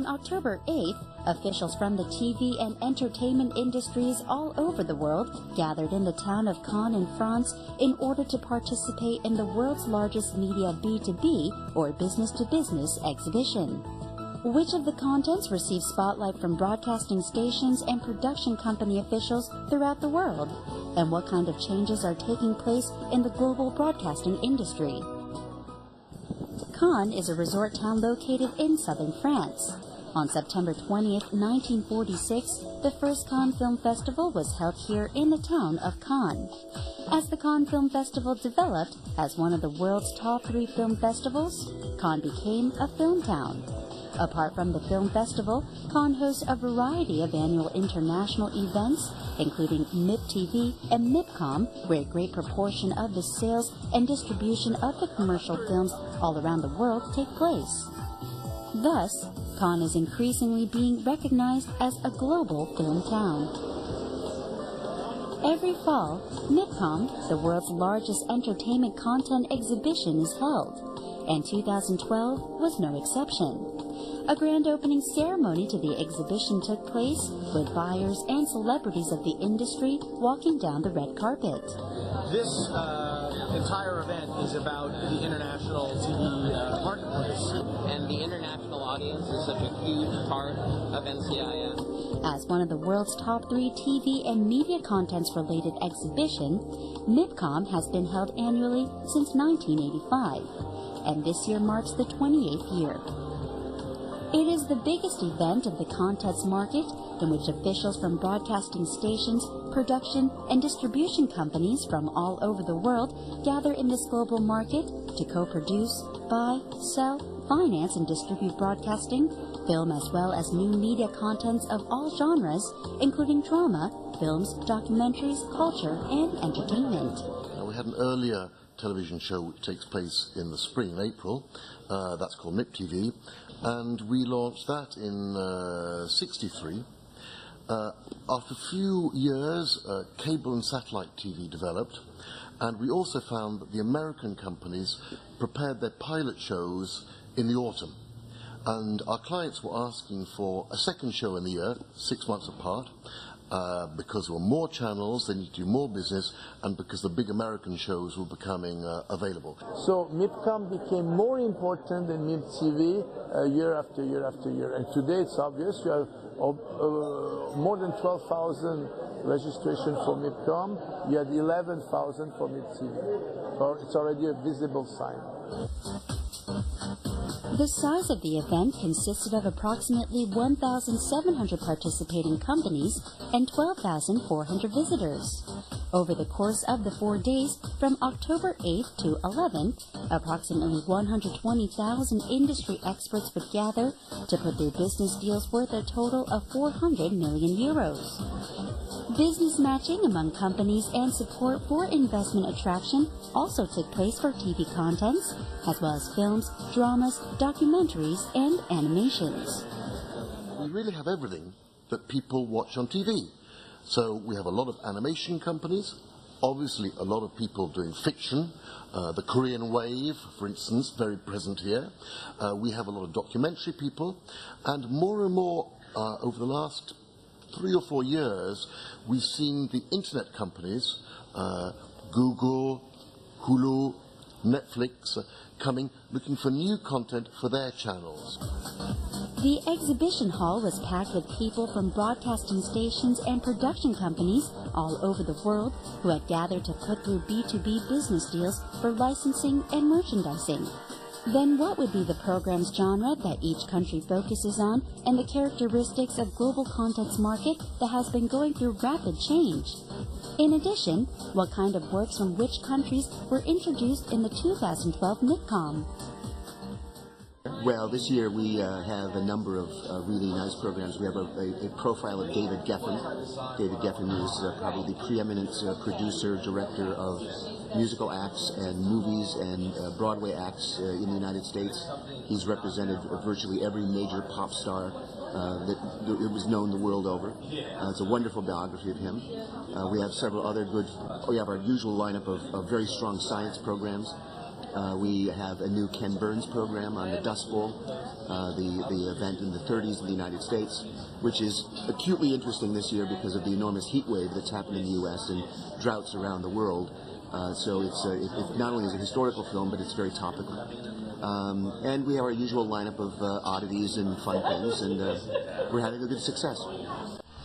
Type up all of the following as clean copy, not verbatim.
On October 8th, officials from the TV and entertainment industries all over the world gathered in the town of Cannes in France in order to participate in the world's largest media B2B or business-to-business exhibition. Which of the contents received spotlight from broadcasting stations and production company officials throughout the world? And what kind of changes are taking place in the global broadcasting industry? Cannes is a resort town located in southern France. On September 20th, 1946, the first Cannes Film Festival was held here in the town of Cannes. As the Cannes Film Festival developed as one of the world's top 3 film festivals, Cannes became a film town. Apart from the film festival, Cannes hosts a variety of annual international events, including MIPTV and MIPCOM, where a great proportion of the sales and distribution of the commercial films all around the world take place. Thus, Cannes is increasingly being recognized as a global film town. Every fall, MIPCOM, the world's largest entertainment content exhibition, is held, and 2012 was no exception. A grand opening ceremony to the exhibition took place, with buyers and celebrities of the industry walking down the red carpet. This entire event is about the international TV marketplace. And the international audience is such a huge part of NCIS. As one of the world's top 3 TV and media contents-related exhibition, MIPCOM has been held annually since 1985, and this year marks the 28th year. It is the biggest event of the contents market, in which officials from broadcasting stations, production, and distribution companies from all over the world gather in this global market to co-produce, buy, sell, finance, and distribute broadcasting, film, as well as new media contents of all genres, including drama, films, documentaries, culture, and entertainment. We had an earlier television show which takes place in the spring, in April. That's called MIPTV. And we launched that in '63. After a few years, cable and satellite TV developed, and we also found that the American companies prepared their pilot shows in the autumn. And our clients were asking for a second show in the year, 6 months apart, because there were more channels, they needed to do more business, and because the big American shows were becoming available. So MIPCOM became more important than MIPTV year after year after year. And today it's obvious, you have more than 12,000 registrations for MIPCOM, you had 11,000 for MIPTV. So it's already a visible sign. The size of the event consisted of approximately 1,700 participating companies and 12,400 visitors. Over the course of the 4 days, from October 8th to 11th, approximately 120,000 industry experts would gather to put their business deals worth a total of 400 million euros. Business matching among companies and support for investment attraction also took place for TV contents, as well as films, dramas, documentaries, and animations. We really have everything that people watch on TV. So we have a lot of animation companies, obviously a lot of people doing fiction, the Korean wave, for instance, very present here. We have a lot of documentary people, and more over the last 3 or 4 years, we've seen the internet companies, Google, Hulu, Netflix, coming looking for new content for their channels. The exhibition hall was packed with people from broadcasting stations and production companies all over the world who had gathered to put through B2B business deals for licensing and merchandising. Then what would be the program's genre that each country focuses on and the characteristics of global contents market that has been going through rapid change? In addition, what kind of works from which countries were introduced in the 2012 MIPCOM? Well, this year we have a number of really nice programs. We have a profile of David Geffen. David Geffen is probably the preeminent producer, director of musical acts and movies and Broadway acts in the United States. He's represented virtually every major pop star that was known the world over. It's a wonderful biography of him. We have several other we have our usual lineup of very strong science programs. We have a new Ken Burns program on the Dust Bowl, the event in the 30s in the United States, which is acutely interesting this year because of the enormous heat wave that's happened in the U.S. and droughts around the world. So it not only is a historical film, but it's very topical. And we have our usual lineup of oddities and fun things, and we're having a good success.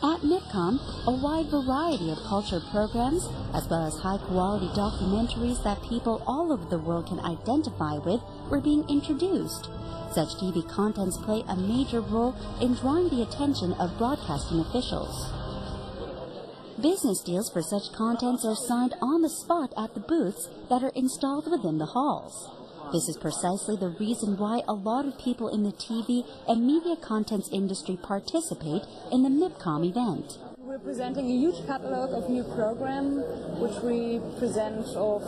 At MIPCOM, a wide variety of culture programs, as well as high-quality documentaries that people all over the world can identify with, were being introduced. Such TV contents play a major role in drawing the attention of broadcasting officials. Business deals for such contents are signed on the spot at the booths that are installed within the halls. This is precisely the reason why a lot of people in the TV and media contents industry participate in the MIPCOM event. We're presenting a huge catalog of new programs, which we present of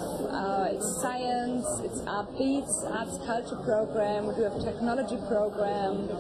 it's science, it's art beats, arts culture program, we do have technology program,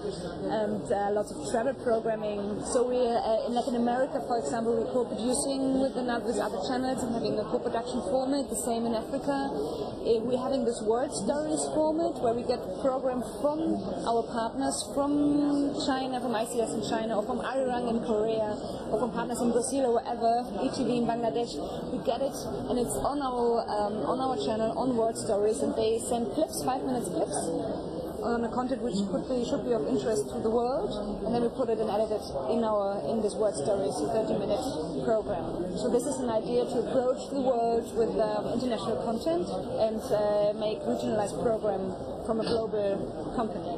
and lots of travel programming. So we in Latin America, for example, we're co-producing with other channels and having a co-production format. The same in Africa. We're having this World Stories format where we get programs from our partners from China, from ICS in China, or from Arirang in Korea, or from partners in Brazil or wherever, ETV in Bangladesh. We get it, and it's on our channel, on World Stories, and they send clips, 5-minute clips, on a content which should be of interest to the world, and then we put it and edit it in this World Stories 30-minute program. So this is an idea to approach the world with international content and make regionalized program from a global company.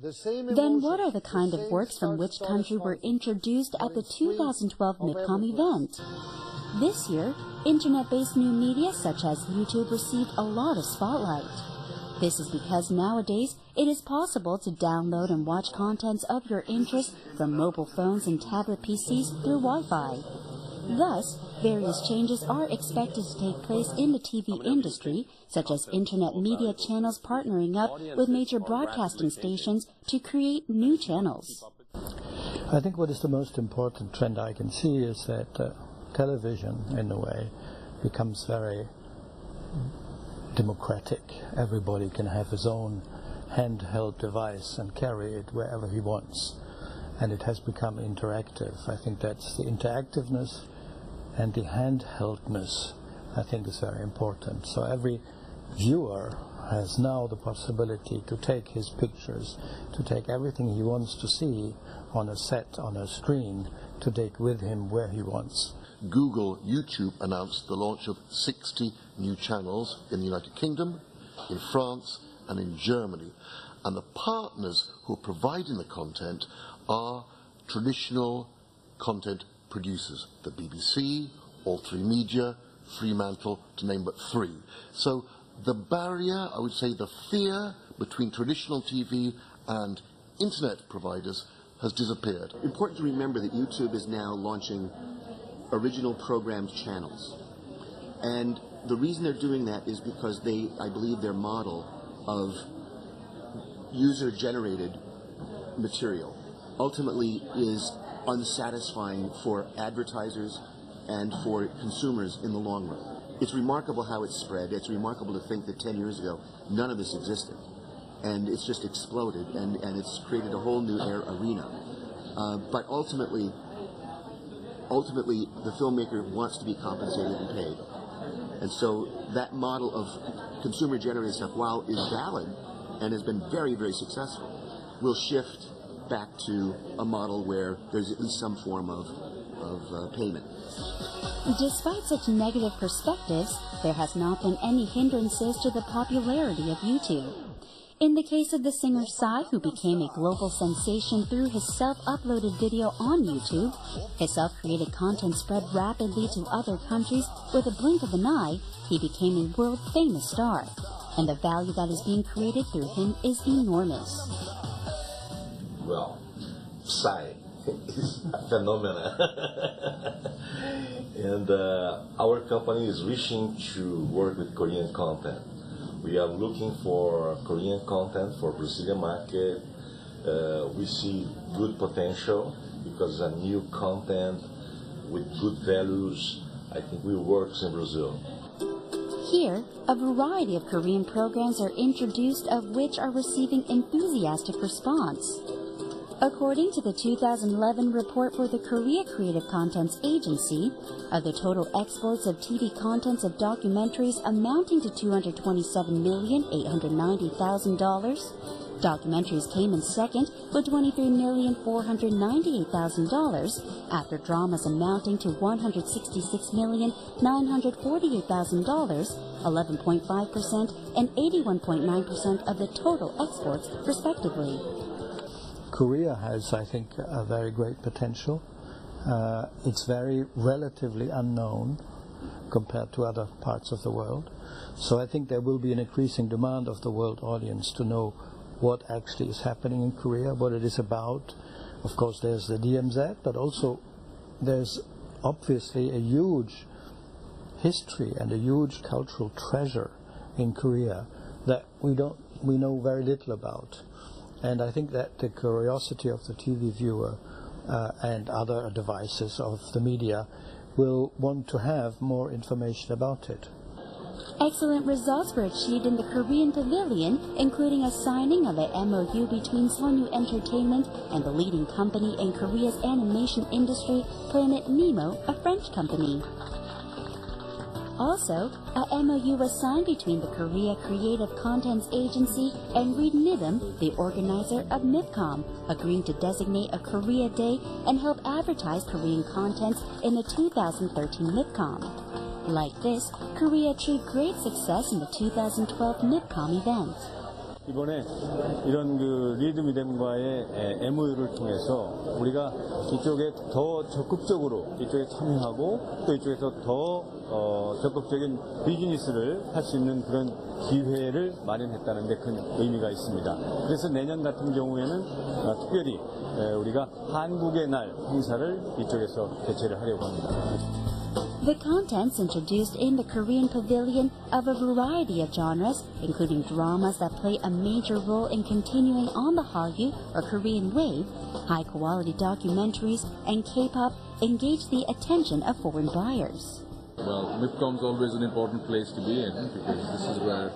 Then what are the kind of works from which country were introduced at the 2012 MIPCOM event? This year, internet-based new media such as YouTube received a lot of spotlight. This is because nowadays it is possible to download and watch contents of your interest from mobile phones and tablet PCs through Wi-Fi. Thus, various changes are expected to take place in the TV industry, such as internet media channels partnering up with major broadcasting stations to create new channels. I think what is the most important trend I can see is that television, in a way, becomes very democratic. Everybody can have his own handheld device and carry it wherever he wants. And it has become interactive. I think that's the interactiveness and the handheldness, I think, is very important. So every viewer has now the possibility to take his pictures, to take everything he wants to see on a set, on a screen, to take with him where he wants. Google YouTube announced the launch of 60 new channels in the United Kingdom, in France, and in Germany. And the partners who are providing the content are traditional content producers, the BBC, All3Media, Fremantle, to name but three. So the barrier, I would say the fear between traditional TV and internet providers has disappeared. Important to remember that YouTube is now launching original programmed channels. And the reason they're doing that is because I believe their model of user-generated material ultimately is unsatisfying for advertisers and for consumers in the long run. It's remarkable how it's spread. It's remarkable to think that 10 years ago none of this existed. And it's just exploded, and it's created a whole new arena. But ultimately, the filmmaker wants to be compensated and paid. And so that model of consumer-generated stuff, while is valid and has been very, very successful, will shift back to a model where there's at least some form of payment. Despite such negative perspectives, there has not been any hindrances to the popularity of YouTube. In the case of the singer Psy, who became a global sensation through his self-uploaded video on YouTube, his self-created content spread rapidly to other countries. With a blink of an eye, he became a world-famous star. And the value that is being created through him is enormous. Well, Psy is a phenomenon. And our company is wishing to work with Korean content. We are looking for Korean content for Brazilian market. We see good potential because a new content with good values, I think will work in Brazil. Here, a variety of Korean programs are introduced, of which are receiving enthusiastic response. According to the 2011 report for the Korea Creative Contents Agency, of the total exports of TV contents of documentaries amounting to $227,890,000, documentaries came in second with $23,498,000, after dramas amounting to $166,948,000, 11.5% and 81.9% of the total exports, respectively. Korea has, I think, a very great potential. It's very relatively unknown compared to other parts of the world. So I think there will be an increasing demand of the world audience to know what actually is happening in Korea, what it is about. Of course, there's the DMZ, but also there's obviously a huge history and a huge cultural treasure in Korea that we know very little about. And I think that the curiosity of the TV viewer and other devices of the media will want to have more information about it. Excellent results were achieved in the Korean Pavilion, including a signing of an MOU between Sunyu Entertainment and the leading company in Korea's animation industry, Planet Nemo, a French company. Also, a MOU was signed between the Korea Creative Contents Agency and Reed Nidham, the organizer of MIPCOM, agreeing to designate a Korea Day and help advertise Korean contents in the 2013 MIPCOM. Like this, Korea achieved great success in the 2012 MIPCOM event. 이번에 이런 그 리드 미뎀과의 MOU를 통해서 우리가 이쪽에 더 적극적으로 이쪽에 참여하고 또 이쪽에서 더 적극적인 비즈니스를 할 수 있는 그런 기회를 마련했다는 데 큰 의미가 있습니다. 그래서 내년 같은 경우에는 특별히 우리가 한국의 날 행사를 이쪽에서 개최를 하려고 합니다. The contents introduced in the Korean Pavilion of a variety of genres, including dramas that play a major role in continuing on the Hallyu or Korean wave, high-quality documentaries, and K-pop, engage the attention of foreign buyers. Well, MIPCOM is always an important place to be in because this is where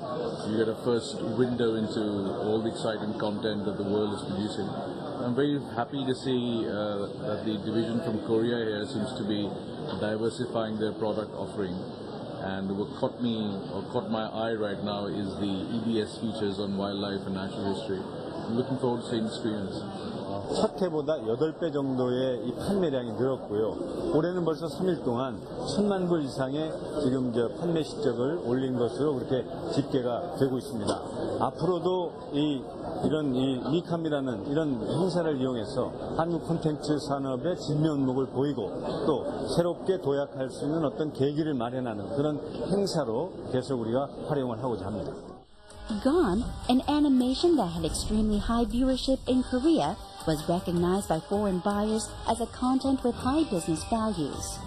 you get a first window into all the exciting content that the world is producing. I'm very happy to see that the division from Korea here seems to be diversifying their product offering. And what caught my eye right now is the EBS features on wildlife and natural history. I'm looking forward to seeing the screens. 첫 해보다 8배 정도의 이 판매량이 늘었고요. 올해는 벌써 3일 동안 1000만 불 이상의 지금 판매 실적을 올린 것으로 그렇게 집계가 되고 있습니다. 앞으로도 이런 미캄이라는 이런 행사를 이용해서 한국 콘텐츠 산업의 진면목을 보이고 또 새롭게 도약할 수 있는 어떤 계기를 마련하는 그런 행사로 계속 우리가 활용을 하고자 합니다. Gone, an animation that had extremely high viewership in Korea, was recognized by foreign buyers as a content with high business values.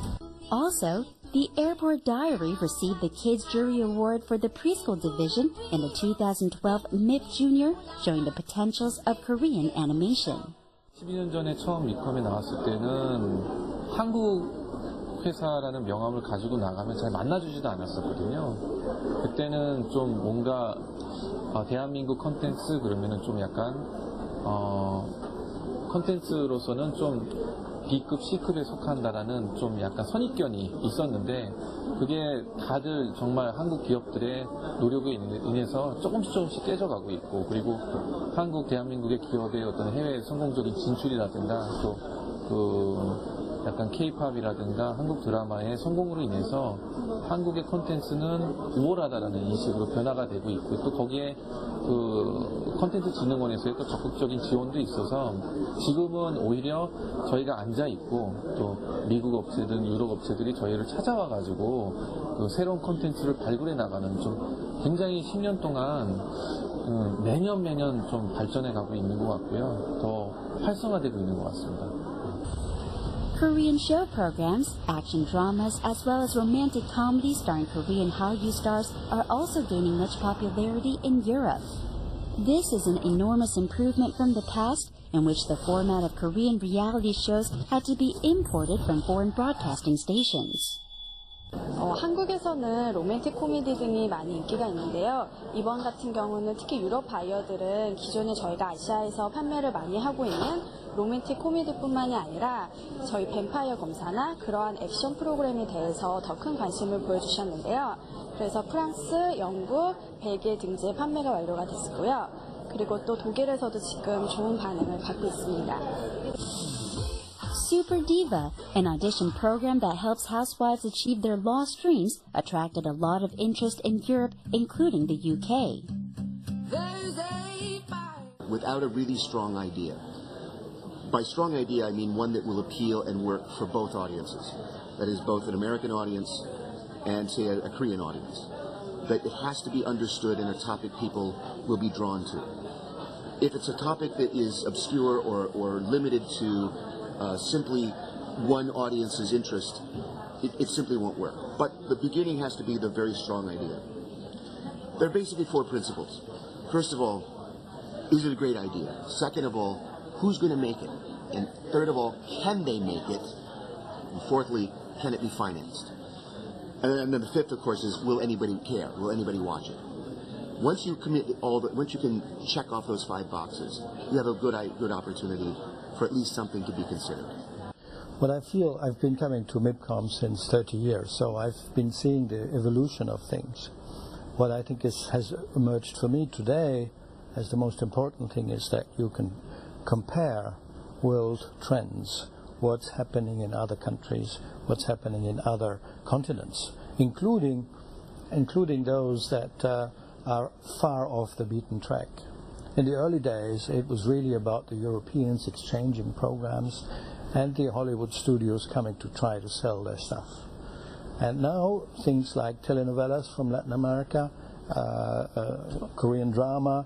Also, the Airport Diary received the Kids Jury Award for the preschool division in the 2012 MIP Junior, showing the potentials of Korean animation. 12년 전에 처음 미컴에 나왔을 때는 한국 회사라는 명함을 가지고 나가면 잘 만나주지도 않았었거든요. 그때는 좀 뭔가 대한민국 컨텐츠 그러면은 좀 약간 컨텐츠로서는 좀 B급, C급에 속한다라는 좀 약간 선입견이 있었는데 그게 다들 정말 한국 기업들의 노력에 인해서 조금씩 깨져가고 있고 그리고 한국, 대한민국의 기업의 어떤 해외 성공적인 진출이라든가 또 약간 K-팝이라든가 한국 드라마의 성공으로 인해서 한국의 콘텐츠는 우월하다라는 인식으로 변화가 되고 있고 또 거기에 콘텐츠 진흥원에서의 또 적극적인 지원도 있어서 지금은 오히려 저희가 앉아 있고 또 미국 업체든 유럽 업체들이 저희를 찾아와 가지고 새로운 콘텐츠를 발굴해 나가는 좀 굉장히 10년 동안 매년 좀 발전해 가고 있는 것 같고요. 더 활성화되고 있는 것 같습니다. Korean show programs, action dramas, as well as romantic comedies starring Korean Hallyu stars are also gaining much popularity in Europe. This is an enormous improvement from the past, in which the format of Korean reality shows had to be imported from foreign broadcasting stations. 한국에서는 로맨틱 코미디 등이 많이 인기가 있는데요. 이번 같은 경우는 특히 유럽 바이어들은 기존에 저희가 아시아에서 판매를 많이 하고 있는 로맨틱 코미디뿐만이 아니라 저희 뱀파이어 검사나 그러한 액션 프로그램에 대해서 더 큰 관심을 보여주셨는데요. 그래서 프랑스, 영국, 벨기에 등지에 판매가 완료가 됐고요. 그리고 또 독일에서도 지금 좋은 반응을 받고 있습니다. Super Diva, an audition program that helps housewives achieve their lost dreams, attracted a lot of interest in Europe, including the UK. Without a really strong idea. By strong idea, I mean one that will appeal and work for both audiences. That is, both an American audience and, say, a Korean audience. That it has to be understood and a topic people will be drawn to. If it's a topic that is obscure or limited to simply one audience's interest, it simply won't work. But the beginning has to be the very strong idea. There are basically 4 principles. First of all, is it a great idea? Second of all, who's going to make it? And third of all, can they make it? And fourthly, can it be financed? And then the fifth, of course, is will anybody care? Will anybody watch it? Once you commit once you can check off those 5 boxes, you have a good opportunity for at least something to be considered. Well, I feel I've been coming to MIPCOM since 30 years, so I've been seeing the evolution of things. What I think has emerged for me today as the most important thing is that you can compare world trends, what's happening in other countries, what's happening in other continents, including those that are far off the beaten track. In the early days, it was really about the Europeans exchanging programs and the Hollywood studios coming to try to sell their stuff. And now things like telenovelas from Latin America, Korean drama,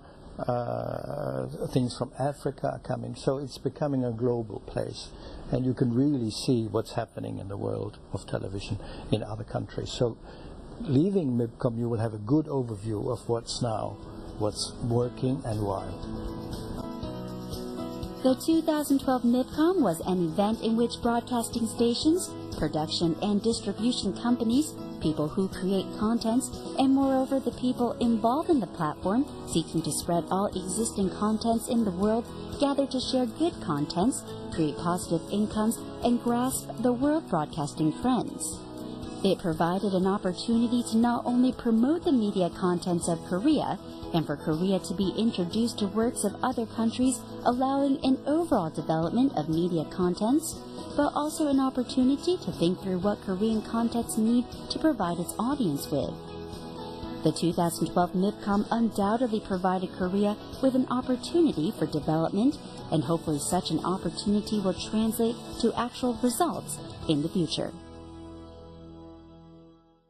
things from Africa are coming. So it's becoming a global place. And you can really see what's happening in the world of television in other countries. So leaving MIPCOM, you will have a good overview of what's now, what's working and why. The 2012 MIPCOM was an event in which broadcasting stations, production and distribution companies, people who create contents, and moreover the people involved in the platform seeking to spread all existing contents in the world gather to share good contents, create positive incomes, and grasp the world broadcasting trends. It provided an opportunity to not only promote the media contents of Korea, and for Korea to be introduced to works of other countries, allowing an overall development of media contents, but also an opportunity to think through what Korean contents need to provide its audience with. The 2012 MIPCOM undoubtedly provided Korea with an opportunity for development, and hopefully such an opportunity will translate to actual results in the future.